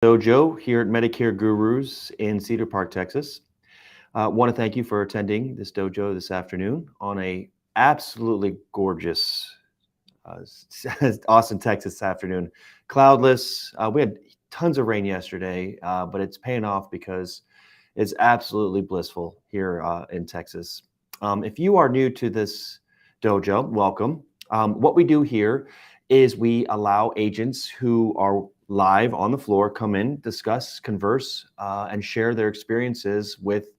Dojo here at Medicare Gurus in Cedar Park, Texas. Want to thank you for attending this dojo this afternoon on a absolutely gorgeous Austin, Texas afternoon. Cloudless. We had tons of rain yesterday, but it's paying off because it's absolutely blissful here in Texas. If you are new to this dojo, welcome. What we do here is we allow agents who are live on the floor come in, discuss, converse, and share their experiences with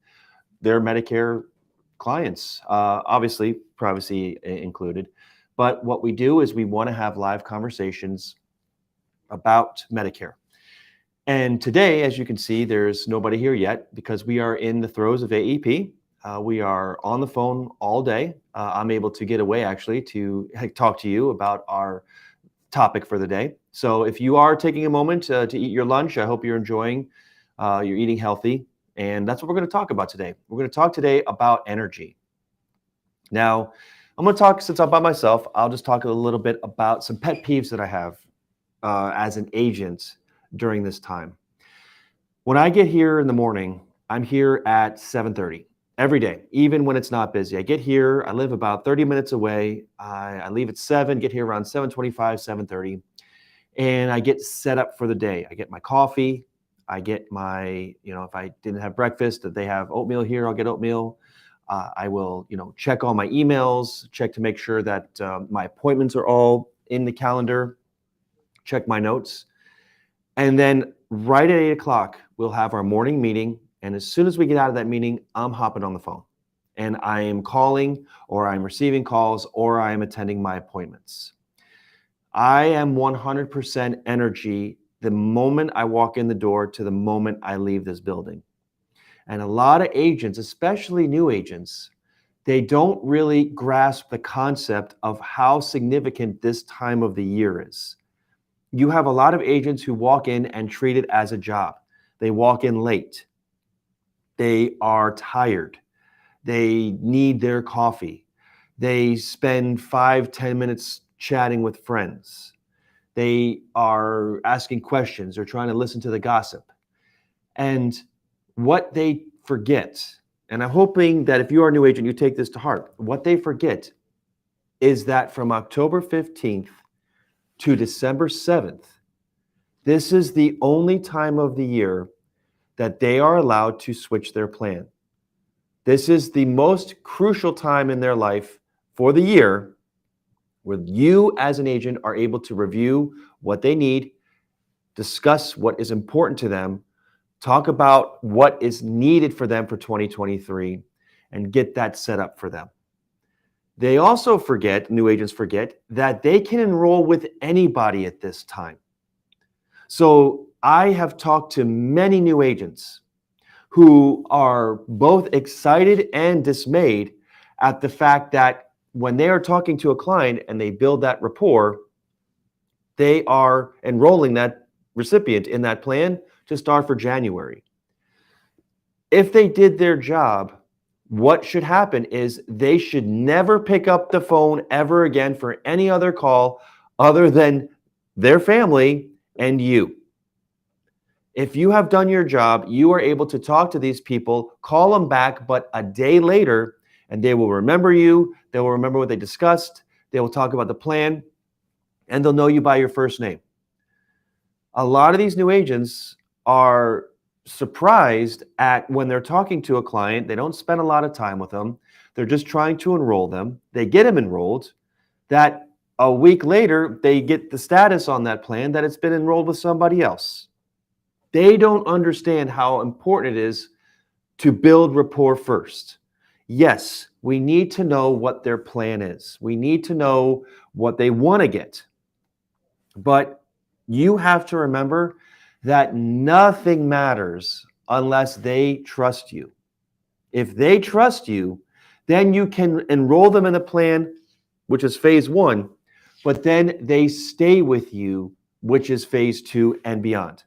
their Medicare clients. Obviously, privacy included. But what we do is we want to have live conversations about Medicare. And today, as you can see, there's nobody here yet because we are in the throes of AEP. We are on the phone all day. I'm able to get away actually to talk to you about our topic for the day. So if you are taking a moment to eat your lunch, I hope you're enjoying, you're eating healthy. And that's what we're going to talk about today. We're going to talk today about energy. Now, I'm going to talk, since I'm by myself, I'll just talk a little bit about some pet peeves that I have as an agent during this time. When I get here in the morning, I'm here at 7:30 every day, even when it's not busy. I get here, I live about 30 minutes away. I leave at 7, get here around 7:25, 7:30, and I get set up for the day. I get my coffee. I get my, if I didn't have breakfast, if they have oatmeal here, I'll get oatmeal. I will, check all my emails, check to make sure that my appointments are all in the calendar, check my notes. And then right at 8 o'clock, we'll have our morning meeting. And as soon as we get out of that meeting, I'm hopping on the phone. And I am calling, or I'm receiving calls, or I am attending my appointments. I am 100% energy the moment I walk in the door to the moment I leave this building. And a lot of agents, especially new agents, they don't really grasp the concept of how significant this time of the year is. You have a lot of agents who walk in and treat it as a job. They walk in late. They are tired. They need their coffee. They spend 5-10 minutes chatting with friends. They are asking questions or trying to listen to the gossip. And what they forget, and I'm hoping that if you are a new agent, you take this to heart. What they forget is that from October 15th to December 7th, this is the only time of the year that they are allowed to switch their plan. This is the most crucial time in their life for the year where you as an agent are able to review what they need, discuss what is important to them, talk about what is needed for them for 2023, and get that set up for them. They also forget, new agents forget, that they can enroll with anybody at this time. So I have talked to many new agents who are both excited and dismayed at the fact that when they are talking to a client and they build that rapport, they are enrolling that recipient in that plan to start for January. If they did their job, what should happen is they should never pick up the phone ever again for any other call other than their family and you. If you have done your job, you are able to talk to these people, call them back, but a day later, and they will remember you, they will remember what they discussed, they will talk about the plan, and they'll know you by your first name. A lot of these new agents are surprised at when they're talking to a client, they don't spend a lot of time with them, they're just trying to enroll them, they get them enrolled, that a week later, they get the status on that plan that it's been enrolled with somebody else. They don't understand how important it is to build rapport first. Yes, we need to know what their plan is. We need to know what they want to get. But you have to remember that nothing matters unless they trust you. If they trust you, then you can enroll them in the plan, which is phase 1, but then they stay with you, which is phase 2 and beyond.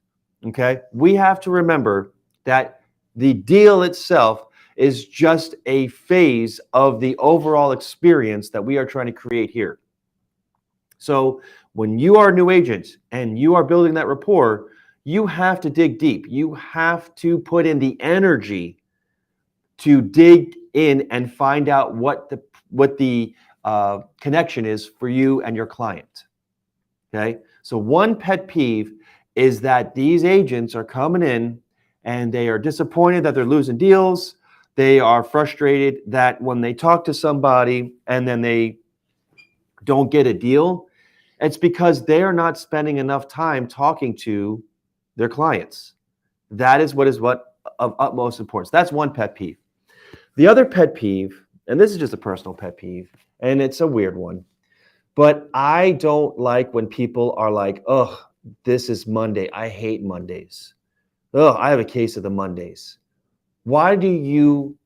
Okay? We have to remember that the deal itself is just a phase of the overall experience that we are trying to create here. So when you are a new agent and you are building that rapport, You have to dig deep. You have to put in the energy to dig in and find out what the connection is for you and your client. Okay, so one pet peeve is that these agents are coming in and they are disappointed that they're losing deals. They are frustrated that when they talk to somebody and then they don't get a deal, it's because they are not spending enough time talking to their clients. That is what of utmost importance. That's one pet peeve. The other pet peeve, and this is just a personal pet peeve, and it's a weird one, but I don't like when people are like, oh, this is Monday. I hate Mondays. Oh, I have a case of the Mondays. Why do you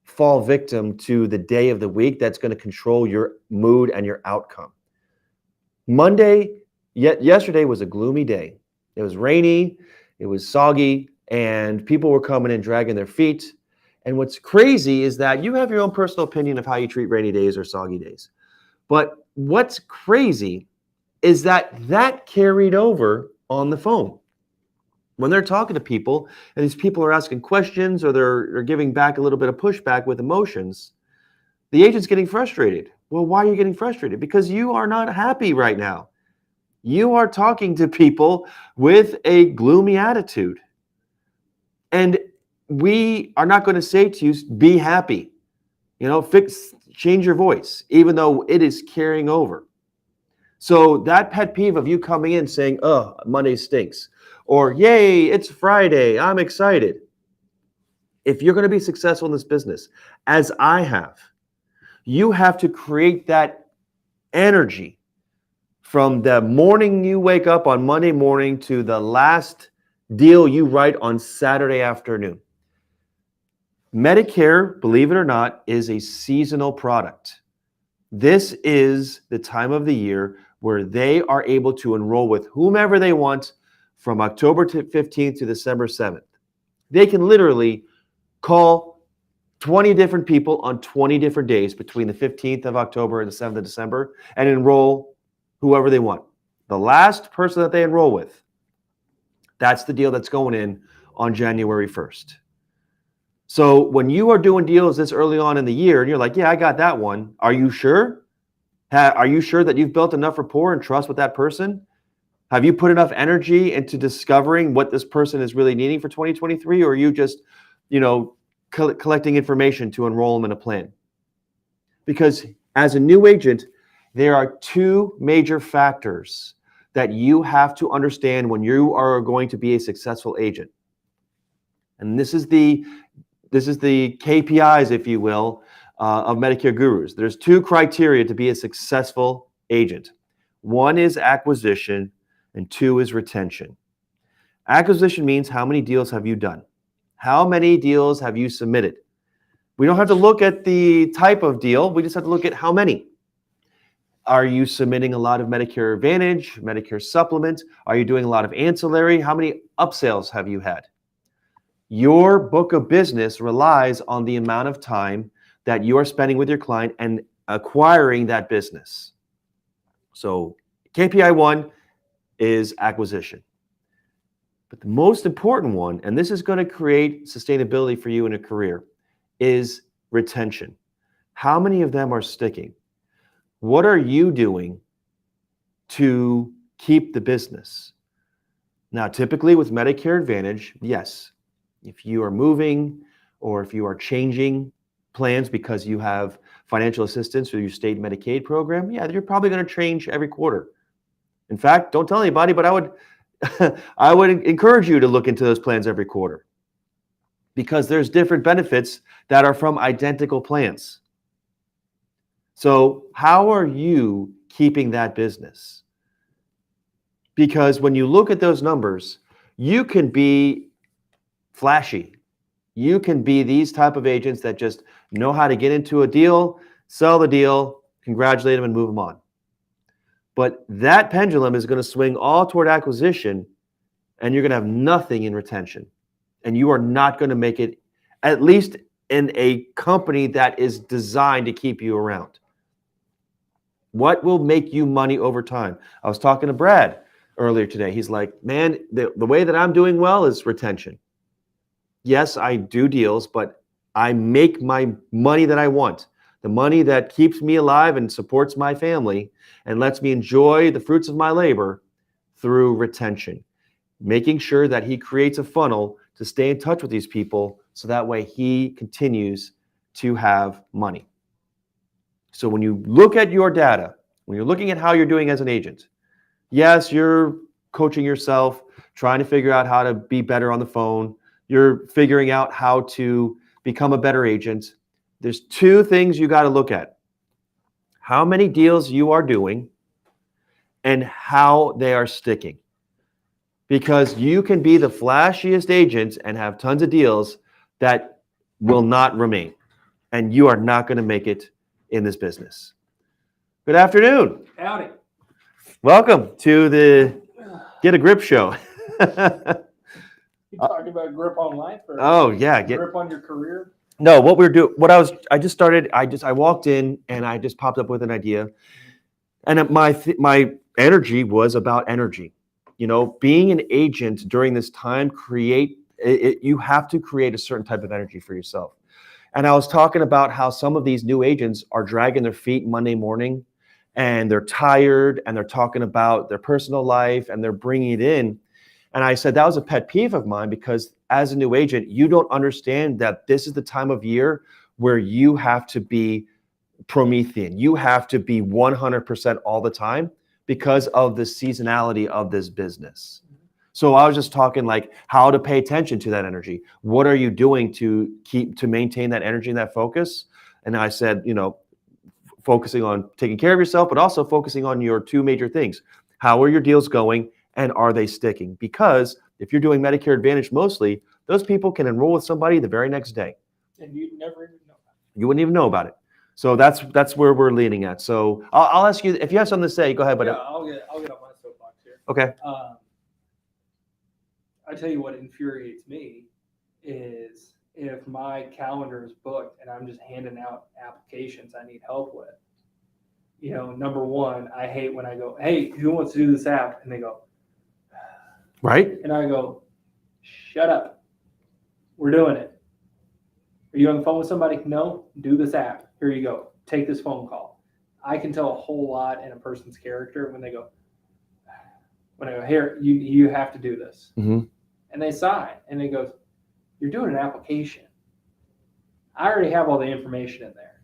fall victim to the day of the week that's going to control your mood and your outcome? Yesterday was a gloomy day. It was rainy, it was soggy, and people were coming in dragging their feet. And what's crazy is that you have your own personal opinion of how you treat rainy days or soggy days. But what's crazy is that carried over on the phone. When they're talking to people and these people are asking questions or they're giving back a little bit of pushback with emotions, the agent's getting frustrated. Well, why are you getting frustrated? Because you are not happy right now. You are talking to people with a gloomy attitude. And we are not going to say to you, be happy, change your voice, even though it is carrying over. So that pet peeve of you coming in saying, oh, Monday stinks, or yay, it's Friday, I'm excited. If you're going to be successful in this business, as I have, you have to create that energy from the morning you wake up on Monday morning to the last deal you write on Saturday afternoon. Medicare, believe it or not, is a seasonal product. This is the time of the year where they are able to enroll with whomever they want from October 15th to December 7th. They can literally call 20 different people on 20 different days between the 15th of October and the 7th of December and enroll whoever they want. The last person that they enroll with, that's the deal that's going in on January 1st. So when you are doing deals this early on in the year and you're like, yeah, I got that one. Are you sure? Are you sure that you've built enough rapport and trust with that person? Have you put enough energy into discovering what this person is really needing for 2023? Or are you just, collecting information to enroll them in a plan? Because as a new agent, there are two major factors that you have to understand when you are going to be a successful agent. And this is the KPIs, if you will, of Medicare Gurus. There's two criteria to be a successful agent. One is acquisition, and two is retention. Acquisition means how many deals have you done? How many deals have you submitted? We don't have to look at the type of deal. We just have to look at how many. Are you submitting a lot of Medicare Advantage, Medicare Supplement? Are you doing a lot of ancillary? How many upsells have you had? Your book of business relies on the amount of time that you are spending with your client and acquiring that business. So KPI 1 is acquisition. But the most important one, and this is going to create sustainability for you in a career, is retention. How many of them are sticking? What are you doing to keep the business? Now, typically with Medicare Advantage, yes, if you are moving or if you are changing plans because you have financial assistance through your state Medicaid program, yeah, you're probably going to change every quarter. In fact, don't tell anybody, but I would encourage you to look into those plans every quarter because there's different benefits that are from identical plans. So how are you keeping that business? Because when you look at those numbers, you can be flashy. You can be these type of agents that just know how to get into a deal, sell the deal, congratulate them, and move them on. But that pendulum is going to swing all toward acquisition, and you're going to have nothing in retention. And you are not going to make it, at least in a company that is designed to keep you around. What will make you money over time? I was talking to Brad earlier today. He's like, man, the way that I'm doing well is retention. Yes, I do deals, but I make my money that I want. The money that keeps me alive and supports my family and lets me enjoy the fruits of my labor through retention, making sure that he creates a funnel to stay in touch with these people so that way he continues to have money. So when you look at your data, when you're looking at how you're doing as an agent, yes, you're coaching yourself, trying to figure out how to be better on the phone. You're figuring out how to become a better agent. There's two things you got to look at: how many deals you are doing and how they are sticking. Because you can be the flashiest agent and have tons of deals that will not remain, and you are not going to make it in this business. Good afternoon. Howdy. Welcome to the Get a Grip show. You talking about grip on life or Oh yeah, grip on your career? No, what we're doing, I just started. I walked in and I just popped up with an idea, and my energy was about energy. You know, being an agent during this time, you have to create a certain type of energy for yourself. And I was talking about how some of these new agents are dragging their feet Monday morning, and they're tired, and they're talking about their personal life, and they're bringing it in. And I said that was a pet peeve of mine, because as a new agent, you don't understand that this is the time of year where you have to be Promethean. You have to be 100% all the time because of the seasonality of this business. So I was just talking like how to pay attention to that energy. What are you doing to maintain that energy and that focus? And I said, focusing on taking care of yourself, but also focusing on your two major things. How are your deals going, and are they sticking? Because if you're doing Medicare Advantage mostly, those people can enroll with somebody the very next day. And you'd never even know about it. You wouldn't even know about it. So that's where we're leaning at. So I'll ask you, if you have something to say, go ahead. But yeah, I'll get on my soapbox here. Okay. I tell you what infuriates me is if my calendar is booked and I'm just handing out applications I need help with. Number one, I hate when I go, hey, who wants to do this app? And they go, right. And I go, shut up. We're doing it. Are you on the phone with somebody? No, do this app. Here you go. Take this phone call. I can tell a whole lot in a person's character when I go, here, you have to do this. Mm-hmm. And they sign. And it goes, you're doing an application. I already have all the information in there.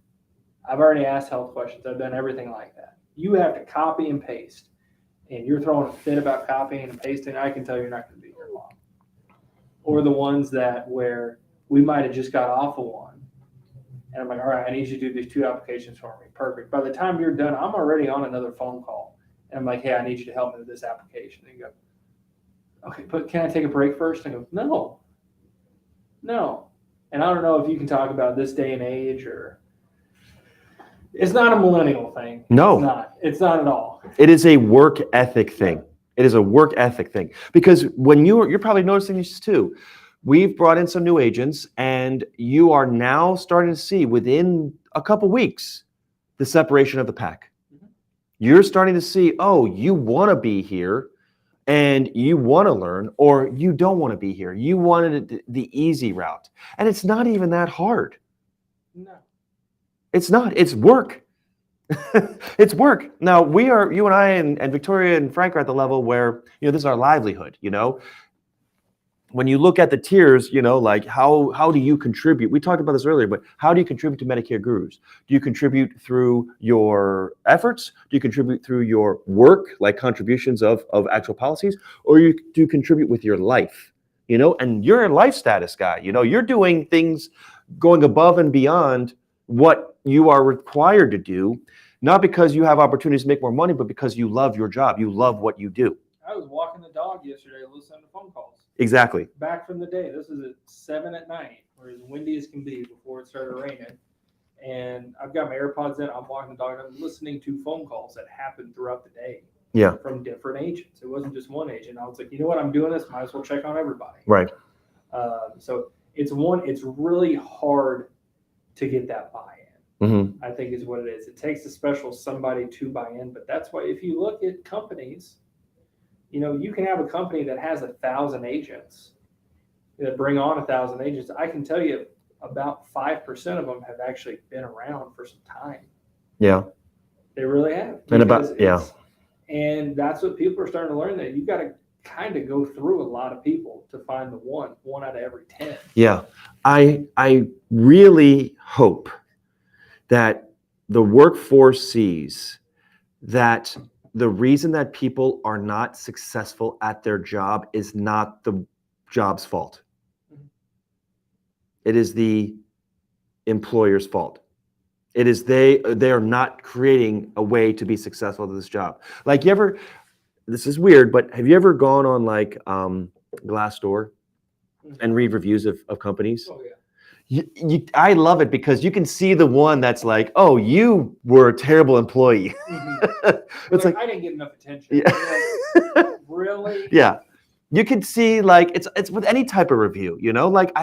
I've already asked health questions. I've done everything like that. You have to copy and paste. And you're throwing a fit about copying and pasting. I can tell you're not going to be here long. Or the ones where we might have just got off of one. And I'm like, all right, I need you to do these two applications for me. Perfect. By the time you're done, I'm already on another phone call. And I'm like, hey, I need you to help me with this application. And you go, okay, but can I take a break first? And I go, no. And I don't know if you can talk about this day and age, or it's not a millennial thing. No. It's not at all. It is a work ethic thing. Yeah. It is a work ethic thing. Because when you're probably noticing this too. We've brought in some new agents, and you are now starting to see within a couple weeks the separation of the pack. Mm-hmm. You're starting to see, oh, you want to be here and you want to learn, or you don't want to be here. You wanted the easy route. And it's not even that hard. No. It's not. It's work. It's work. Now, you and I and Victoria and Frank are at the level where, this is our livelihood, When you look at the tiers, like how do you contribute? We talked about this earlier, but how do you contribute to Medicare Gurus? Do you contribute through your efforts? Do you contribute through your work, like contributions of actual policies? Or do you contribute with your life? And you're a life status guy. You're doing things going above and beyond what you are required to do, not because you have opportunities to make more money, but because you love your job. You love what you do. I was walking the dog yesterday listening to phone calls. Exactly. Back from the day. This is at 7 at night, where as windy as can be before it started raining. And I've got my AirPods in. I'm walking the dog. I'm listening to phone calls that happened throughout the day. Yeah. From different agents. It wasn't just one agent. I was like, you know what? I'm doing this. Might as well check on everybody. Right. So it's really hard to get that buy-in. Mm-hmm. I think is what it is. It takes a special somebody to buy in. But that's why if you look at companies You can have a company that has 1,000 agents that bring on 1,000 agents. I can tell you about 5% of them have actually been around for some time. Yeah. They really have. And that's what people are starting to learn, that you got to kind of go through a lot of people to find the one out of every 10. Yeah. I really hope that the workforce sees that the reason that people are not successful at their job is not the job's fault. It is the employer's fault. It is they are not creating a way to be successful at this job. Like, this is weird, but have you ever gone on like Glassdoor and read reviews of companies? Oh, yeah. I love it because you can see the one that's like, oh, you were a terrible employee. It's like, I didn't get enough attention. Yeah. Like, really? Yeah. You can see, like, it's with any type of review, like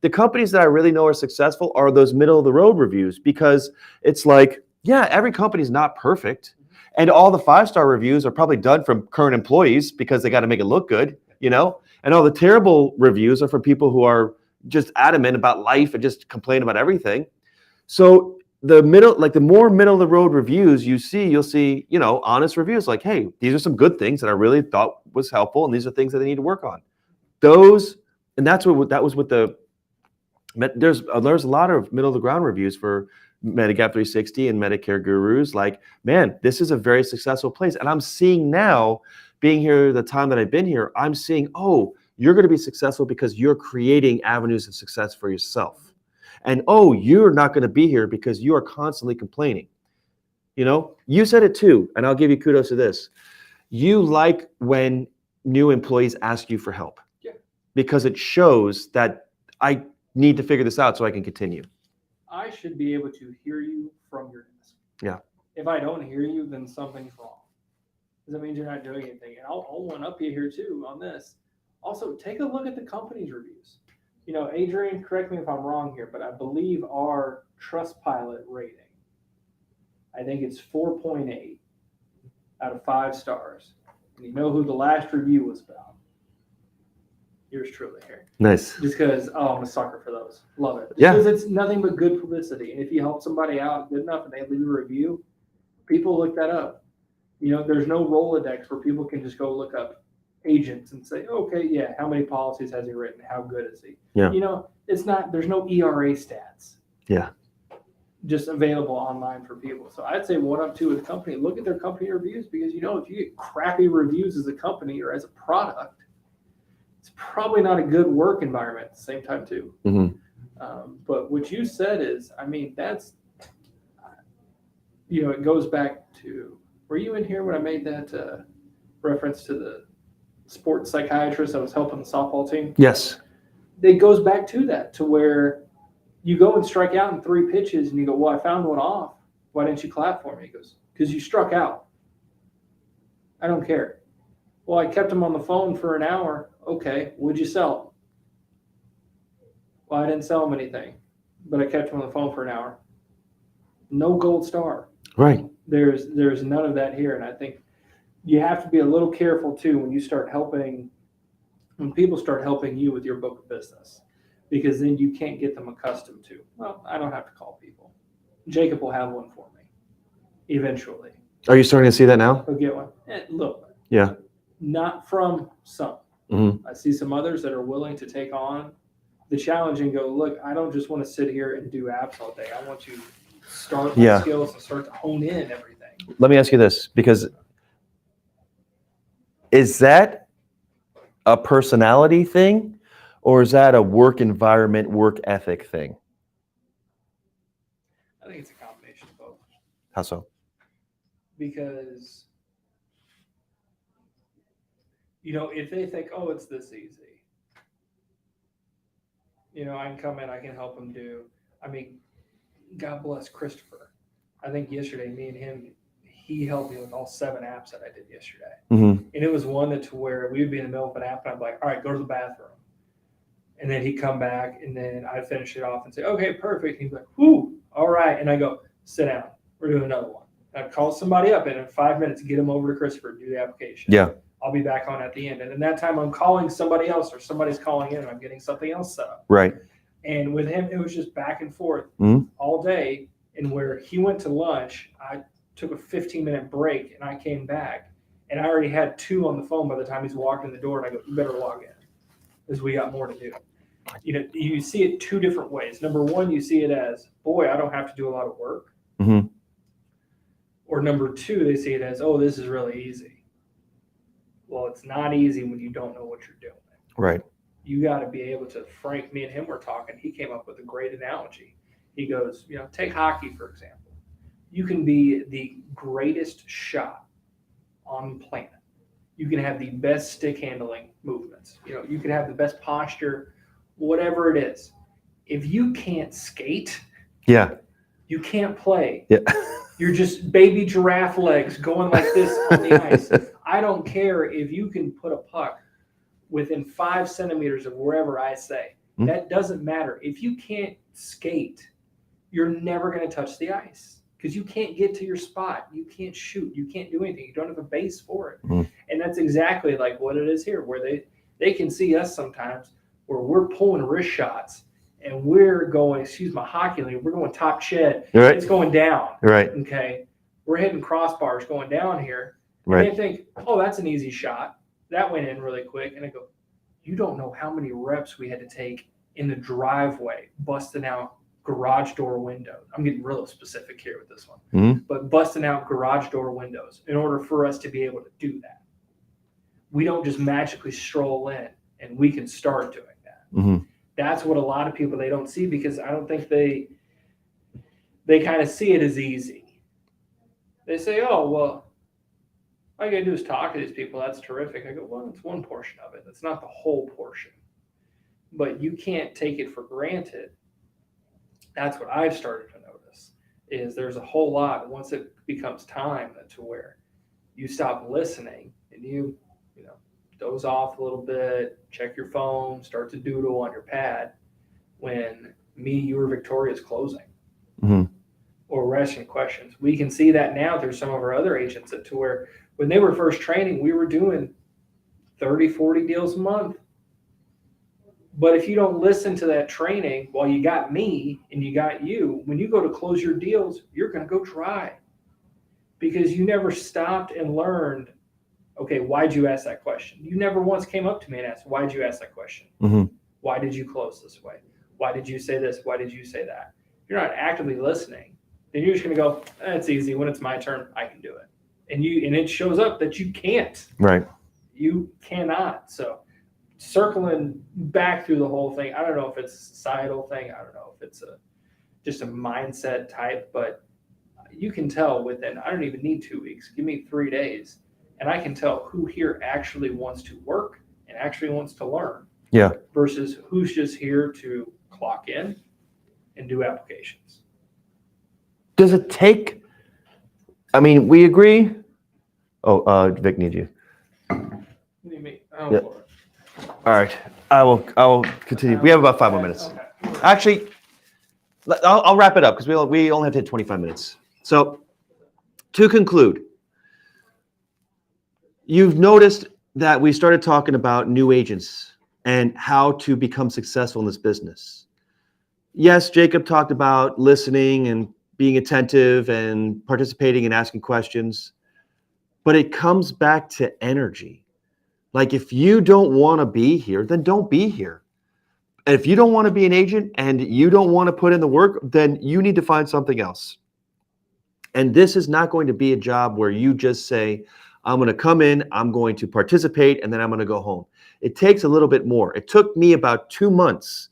the companies that I really know are successful are those middle of the road reviews, because it's like, yeah, every company's not perfect. And all the 5-star reviews are probably done from current employees because they got to make it look good, and all the terrible reviews are from people who are just adamant about life and just complain about everything. So the more middle of the road reviews you'll see, honest reviews like, hey, these are some good things that I really thought was helpful, and these are things that they need to work on. That was with there's a lot of middle of the ground reviews for Medigap 360 and Medicare Gurus. Like, man, this is a very successful place. And I'm seeing now, being here the time that I've been here, I'm seeing, oh, you're going to be successful because you're creating avenues of success for yourself. And, oh, you're not going to be here because you are constantly complaining. You said it too, and I'll give you kudos to this. You like when new employees ask you for help. Yeah. Because it shows that I need to figure this out so I can continue. I should be able to hear you from your desk. Yeah. If I don't hear you, then something's wrong. Because that means you're not doing anything. And I'll one up you here too on this. Also, take a look at the company's reviews. Adrian, correct me if I'm wrong here, but I believe our Trustpilot rating, I think it's 4.8 out of 5 stars. And you know who the last review was about? Yours truly here. Nice. Just because, I'm a sucker for those. Love it. Yeah. Because it's nothing but good publicity. And if you help somebody out good enough and they leave a review, people look that up. There's no Rolodex where people can just go look up agents and say, okay, yeah, how many policies has he written? How good is he? Yeah. It's not, there's no ERA stats. Yeah. Just available online for people. So I'd say one up to a company, look at their company reviews, because if you get crappy reviews as a company or as a product, it's probably not a good work environment at the same time too. Mm-hmm. But what you said is, that's, it goes back to, were you in here when I made that reference to the sports psychiatrist that was helping the softball team? Yes. It goes back to that, to where you go and strike out in 3 pitches and you go, well, I found one off. Why didn't you clap for me? He goes, because you struck out. I don't care. Well, I kept him on the phone for an hour. Okay, would you sell him? Well, I didn't sell him anything, but I kept him on the phone for an hour. No gold star. Right. There's none of that here. And I think you have to be a little careful too when people start helping you with your book of business, because then you can't get them accustomed to, well, I don't have to call people. Jacob will have one for me eventually. Are you starting to see that now? He'll get one. Look. Yeah. Not from some. Mm-hmm. I see some others that are willing to take on the challenge and go, look, I don't just want to sit here and do apps all day. I want to start my skills and start to hone in everything. Let me ask you this, because is that a personality thing, or is that a work environment, work ethic thing? I think it's a combination of both. How so? Because, if they think, oh, it's this easy, I can come in, I can help them do. God bless Christopher. I think yesterday, me and him, he helped me with all 7 apps that I did yesterday. Mm-hmm. And it was one that to where we would be in the middle of an app and I'm like, all right, go to the bathroom. And then he'd come back and then I'd finish it off and say, okay, perfect. He'd be like, whoo, all right. And I go, sit down. We're doing another one. I'd call somebody up and in 5 minutes, get them over to Christopher, do the application. Yeah. I'll be back on at the end. And in that time, I'm calling somebody else or somebody's calling in and I'm getting something else set up. Right. And with him, it was just back and forth Mhm. all day. And where he went to lunch, I took a 15-minute break and I came back. And I already had 2 on the phone by the time he's walked in the door. And I go, you better log in because we got more to do. You see it 2 different ways. Number one, you see it as, boy, I don't have to do a lot of work. Mm-hmm. Or number 2, they see it as, oh, this is really easy. Well, it's not easy when you don't know what you're doing. Right. You got to be able to, Frank, me and him were talking. He came up with a great analogy. He goes, take hockey, for example. You can be the greatest shot on the planet. You can have the best stick handling movements. You can have the best posture, whatever it is. If you can't skate, you can't play. Yeah. You're just baby giraffe legs going like this on the ice. I don't care if you can put a puck within 5 centimeters of wherever I say. Mm-hmm. That doesn't matter. If you can't skate, you're never going to touch the ice because you can't get to your spot. You can't shoot. You can't do anything. You don't have a base for it. Mm-hmm. And that's exactly like what it is here, where they can see us sometimes where we're pulling wrist shots and we're going, excuse my hockey league, we're going top shed. Right. It's going down. Right. Okay. We're hitting crossbars going down here. Right. And they think, oh, that's an easy shot. That went in really quick. And I go, you don't know how many reps we had to take in the driveway, busting out garage door windows. I'm getting real specific here with this one. Mm-hmm. But busting out garage door windows in order for us to be able to do that. We don't just magically stroll in and we can start doing that. Mm-hmm. That's what a lot of people, they don't see because I don't think they kind of see it as easy. They say, oh, well, all you got to do is talk to these people. That's terrific. I go, well, it's one portion of it. That's not the whole portion. But you can't take it for granted. That's what I've started to notice is there's a whole lot. Once it becomes time to where you stop listening and you doze off a little bit, check your phone, start to doodle on your pad when you or Victoria's closing. Mm-hmm. Or we're asking questions. We can see that now through some of our other agents to where when they were first training, we were doing 30, 40 deals a month. But if you don't listen to that training, while you got me and you got you, when you go to close your deals, you're going to go dry because you never stopped and learned, okay, why'd you ask that question? You never once came up to me and asked, why'd you ask that question? Mm-hmm. Why did you close this way? Why did you say this? Why did you say that? You're not actively listening. Then you're just going to go, it's easy. When it's my turn, I can do it. And it shows up that you can't. Right. You cannot. So circling back through the whole thing, I don't know if it's a societal thing. I don't know if it's just a mindset type, but you can tell within, I don't even need 2 weeks. Give me 3 days. And I can tell who here actually wants to work and actually wants to learn. Yeah. Versus who's just here to clock in and do applications. Does it take, we agree. Oh, Vic needs you. What do you mean? Oh, Yeah. Lord. All right. I will continue. We have about 5 more minutes. Okay. Actually, I'll wrap it up because we only have to hit 25 minutes. So to conclude, you've noticed that we started talking about new agents and how to become successful in this business. Yes, Jacob talked about listening and being attentive and participating and asking questions, but it comes back to energy. Like if you don't want to be here, then don't be here. And if you don't want to be an agent and you don't want to put in the work, then you need to find something else. And this is not going to be a job where you just say, I'm going to come in, I'm going to participate, and then I'm going to go home. It takes a little bit more. It took me about 2 months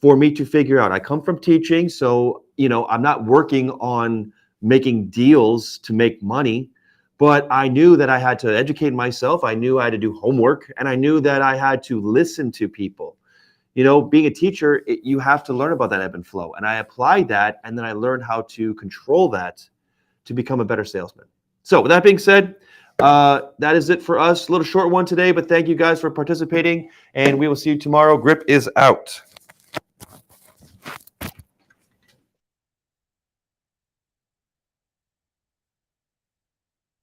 for me to figure out. I come from teaching, so I'm not working on making deals to make money, but I knew that I had to educate myself. I knew I had to do homework, and I knew that I had to listen to people. Being a teacher, you have to learn about that ebb and flow. And I applied that, and then I learned how to control that to become a better salesman. So with that being said, that is it for us. A little short one today, but thank you guys for participating, and we will see you tomorrow. Grip is out.